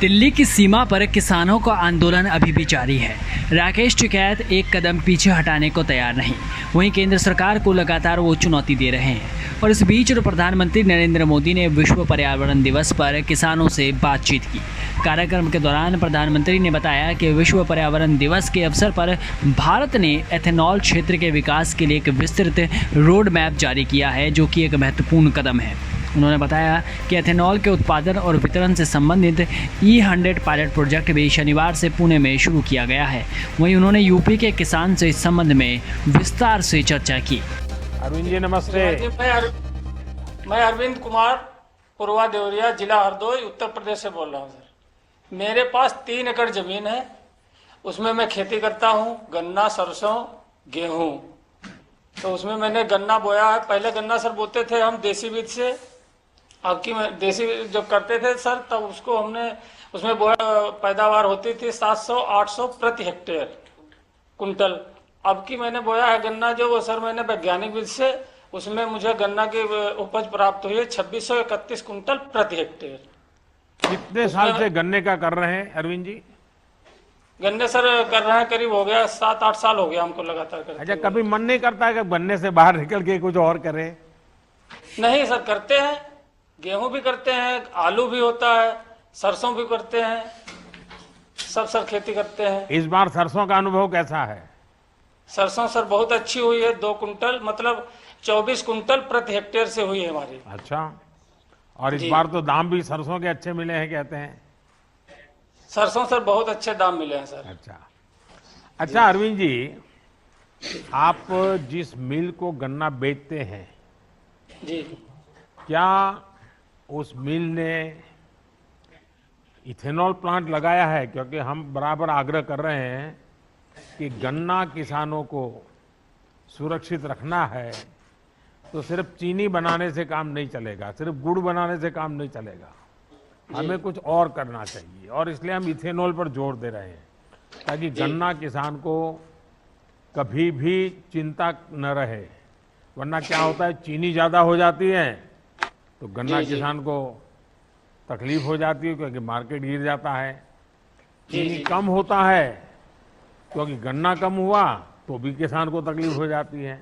दिल्ली की सीमा पर किसानों का आंदोलन अभी भी जारी है। राकेश टिकैत एक कदम पीछे हटाने को तैयार नहीं। वहीं केंद्र सरकार को लगातार वो चुनौती दे रहे हैं। और इस बीच प्रधानमंत्री नरेंद्र मोदी ने विश्व पर्यावरण दिवस पर किसानों से बातचीत की। कार्यक्रम के दौरान प्रधानमंत्री ने बताया कि विश्व पर्यावरण दिवस के अवसर पर भारत ने एथेनॉल क्षेत्र के विकास के लिए एक विस्तृत रोड मैप जारी किया है, जो कि एक महत्वपूर्ण कदम है। उन्होंने बताया कि एथेनॉल के उत्पादन और वितरण से संबंधित E100 पायलट प्रोजेक्ट भी शनिवार से पुणे में शुरू किया गया है। वहीं उन्होंने यूपी के किसान से इस संबंध में विस्तार से चर्चा की। अरविंद जी नमस्ते। मैं अरविंद कुमार पूर्वा देवरिया, जिला हरदोई, उत्तर प्रदेश से बोल रहा हूँ सर। मेरे पास 3 एकड़ जमीन है, उसमें मैं खेती करता हूँ, गन्ना, सरसों, गेहूँ। तो उसमें मैंने गन्ना बोया है। पहले गन्ना सर बोते थे हम देसी बीज से। अब की देसी जब करते थे सर, तब उसको हमने उसमें बोया, पैदावार होती थी 700-800 प्रति हेक्टेयर कुंटल। अब की मैंने बोया है गन्ना जो, वो सर मैंने वैज्ञानिक बीज से, उसमें मुझे गन्ना की उपज प्राप्त हुई है 2631 कुंटल प्रति हेक्टेयर। कितने साल से गन्ने का कर रहे हैं अरविंद जी? गन्ने सर कर रहे हैं, करीब हो गया 7-8 साल हो गया हमको लगातार करते। अच्छा, कभी मन नहीं करता है कि गन्ने से बाहर निकल के कुछ और करें? नहीं सर, करते हैं। गेहूं भी करते हैं, आलू भी होता है, सरसों भी करते हैं, सब सर खेती करते हैं। इस बार सरसों का अनुभव कैसा है? सरसों सर बहुत अच्छी हुई है। 2 कुंटल मतलब 24 कुंटल प्रति हेक्टेयर से हुई है हमारी। अच्छा, और इस बार तो दाम भी सरसों के अच्छे मिले हैं कहते हैं। सरसों सर बहुत अच्छे दाम मिले हैं सर। अच्छा अरविंद जी, आप जिस मिल को गन्ना बेचते हैं जी, क्या उस मिल ने इथेनॉल प्लांट लगाया है? क्योंकि हम बराबर आग्रह कर रहे हैं कि गन्ना किसानों को सुरक्षित रखना है, तो सिर्फ चीनी बनाने से काम नहीं चलेगा, सिर्फ गुड़ बनाने से काम नहीं चलेगा, हमें कुछ और करना चाहिए। और इसलिए हम इथेनॉल पर जोर दे रहे हैं, ताकि गन्ना किसान को कभी भी चिंता न रहे। वरना क्या होता है, चीनी ज़्यादा हो जाती है तो गन्ना किसान को तकलीफ हो जाती है, क्योंकि मार्केट गिर जाता है। चीनी कम होता है क्योंकि गन्ना कम हुआ तो भी किसान को तकलीफ हो जाती है।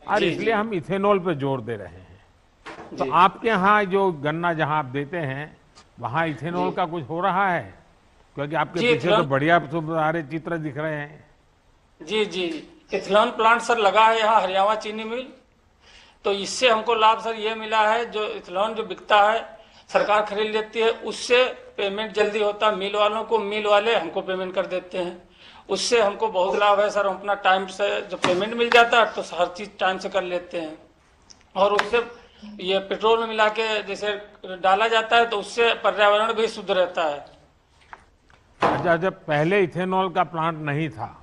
और इसलिए हम इथेनॉल पर जोर दे रहे हैं। तो आपके यहाँ जो गन्ना जहाँ आप देते हैं, वहाँ इथेनॉल का कुछ हो रहा है? क्योंकि आपके पीछे तो बढ़िया सारे चित्र दिख रहे हैं। जी जी, इथेनॉल प्लांट सर लगा है यहाँ हरियाणा चीनी मिल। तो इससे हमको लाभ सर ये मिला है, जो इथेनॉल जो बिकता है सरकार खरीद लेती है, उससे पेमेंट जल्दी होता है मिल वालों को, मिल वाले हमको पेमेंट कर देते हैं। उससे हमको बहुत लाभ है सर। हम अपना टाइम से जब पेमेंट मिल जाता है तो हर चीज टाइम से कर लेते हैं। और उससे ये पेट्रोल में मिला के जैसे डाला जाता है, तो उससे पर्यावरण भी शुद्ध रहता है। अच्छा, जब पहले इथेनॉल का प्लांट नहीं था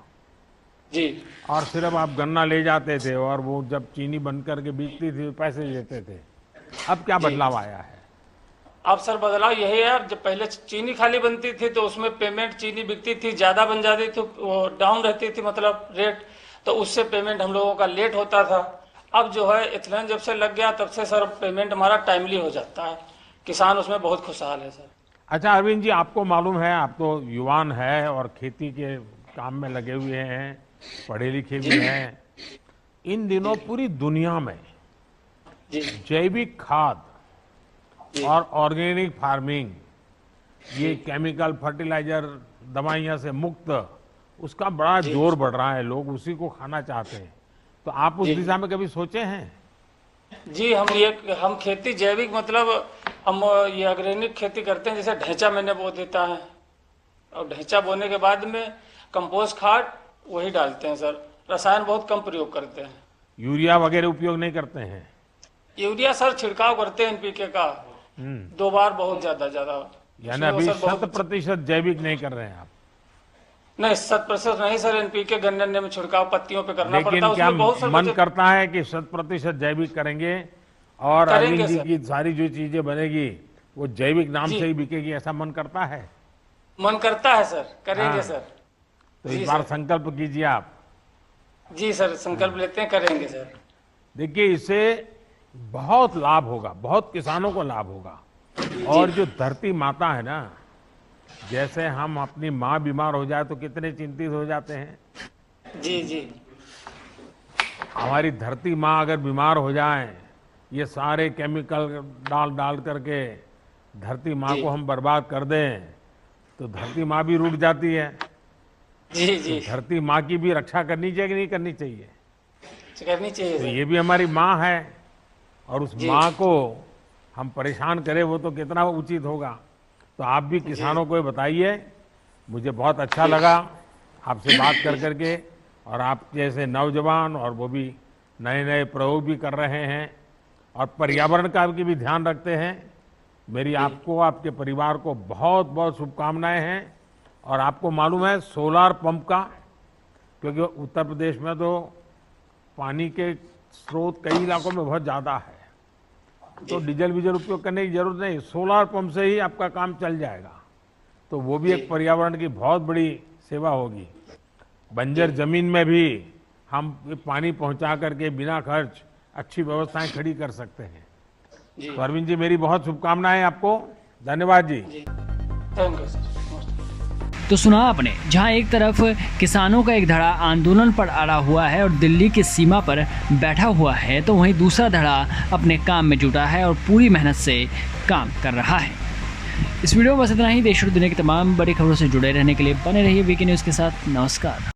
जी, और सिर्फ आप गन्ना ले जाते थे और वो जब चीनी बन करके बिकती थी पैसे देते थे, अब क्या बदलाव आया है? अब सर बदलाव यही है, जब पहले चीनी खाली बनती थी तो उसमें पेमेंट, चीनी बिकती थी, ज्यादा बन जाती थी, वो डाउन रहती थी मतलब रेट, तो उससे पेमेंट हम लोगों का लेट होता था। अब जो है इथेनॉल जब से लग गया, तब से सर पेमेंट हमारा टाइमली हो जाता है। किसान उसमें बहुत खुशहाल है सर। अच्छा अरविंद जी, आपको मालूम है, आप तो युवान है और खेती के काम में लगे हुए हैं, पढ़े लिखे भी हैं। इन दिनों पूरी दुनिया में जैविक खाद और ऑर्गेनिक फार्मिंग, ये केमिकल फर्टिलाइजर दवाइयाँ से मुक्त, उसका बड़ा जोर बढ़ रहा है। लोग उसी को खाना चाहते हैं। तो आप उस दिशा में कभी सोचे हैं? जी, हम खेती जैविक मतलब हम ये ऑर्गेनिक खेती करते हैं। जैसे ढैंचा मैंने बो देता है, और ढैंचा बोने के बाद में कंपोस्ट खाद वही डालते हैं सर। रसायन बहुत कम प्रयोग करते हैं। यूरिया वगैरह उपयोग नहीं करते हैं? यूरिया सर छिड़काव करते हैं NPK का 2 बार, बहुत ज्यादा। यानी अभी 100% जैविक नहीं कर रहे हैं आप? नहीं, 100% नहीं सर। NPK गन्ने में छिड़काव पत्तियों पे करना पड़ता है। लेकिन क्या बहुत मन करता है कि 100% जैविक करेंगे और अरविंद जी की सारी जो चीजें बनेगी वो जैविक नाम से ही बिकेगी, ऐसा मन करता है? मन करता है सर, करेंगे सर। तो इस बार संकल्प कीजिए आप। जी सर, संकल्प लेते हैं, करेंगे सर। देखिए, इससे बहुत लाभ होगा, बहुत किसानों को लाभ होगा। और जो धरती माता है ना, जैसे हम अपनी माँ बीमार हो जाए तो कितने चिंतित हो जाते हैं, जी जी हमारी धरती माँ अगर बीमार हो जाए, ये सारे केमिकल डाल डाल करके धरती माँ जी। को हम बर्बाद कर दें तो धरती माँ भी रूठ जाती है। जी जी धरती माँ की भी रक्षा करनी चाहिए कि नहीं करनी चाहिए? करनी चाहिए तो सर। ये भी हमारी माँ है और उस जी। माँ को हम परेशान करें वो तो कितना उचित होगा। तो आप भी किसानों को ये बताइए। मुझे बहुत अच्छा लगा आपसे बात कर करके, और आप जैसे नौजवान और वो भी नए नए प्रयोग भी कर रहे हैं और पर्यावरण का भी ध्यान रखते हैं। मेरी आपको, आपके परिवार को बहुत बहुत शुभकामनाएं हैं। और आपको मालूम है सोलार पंप का, क्योंकि उत्तर प्रदेश में तो पानी के स्रोत कई इलाकों में बहुत ज़्यादा है, तो डीजल वीजल उपयोग करने की जरूरत नहीं, सोलार पंप से ही आपका काम चल जाएगा। तो वो भी एक पर्यावरण की बहुत बड़ी सेवा होगी। बंजर जमीन में भी हम पानी पहुंचा करके बिना खर्च अच्छी व्यवस्थाएं खड़ी कर सकते हैं। जी तो अरविंद जी, मेरी बहुत शुभकामनाएं आपको। धन्यवाद जी। जी थैंक यू सर। नमस्ते। तो सुना आपने, जहां एक तरफ किसानों का एक धड़ा आंदोलन पर अड़ा हुआ है और दिल्ली की सीमा पर बैठा हुआ है, तो वहीं दूसरा धड़ा अपने काम में जुटा है और पूरी मेहनत से काम कर रहा है। इस वीडियो में बस इतना ही। देश और दुनिया की तमाम बड़ी खबरों से जुड़े रहने के लिए बने रहिए वीके न्यूज़ के साथ। नमस्कार।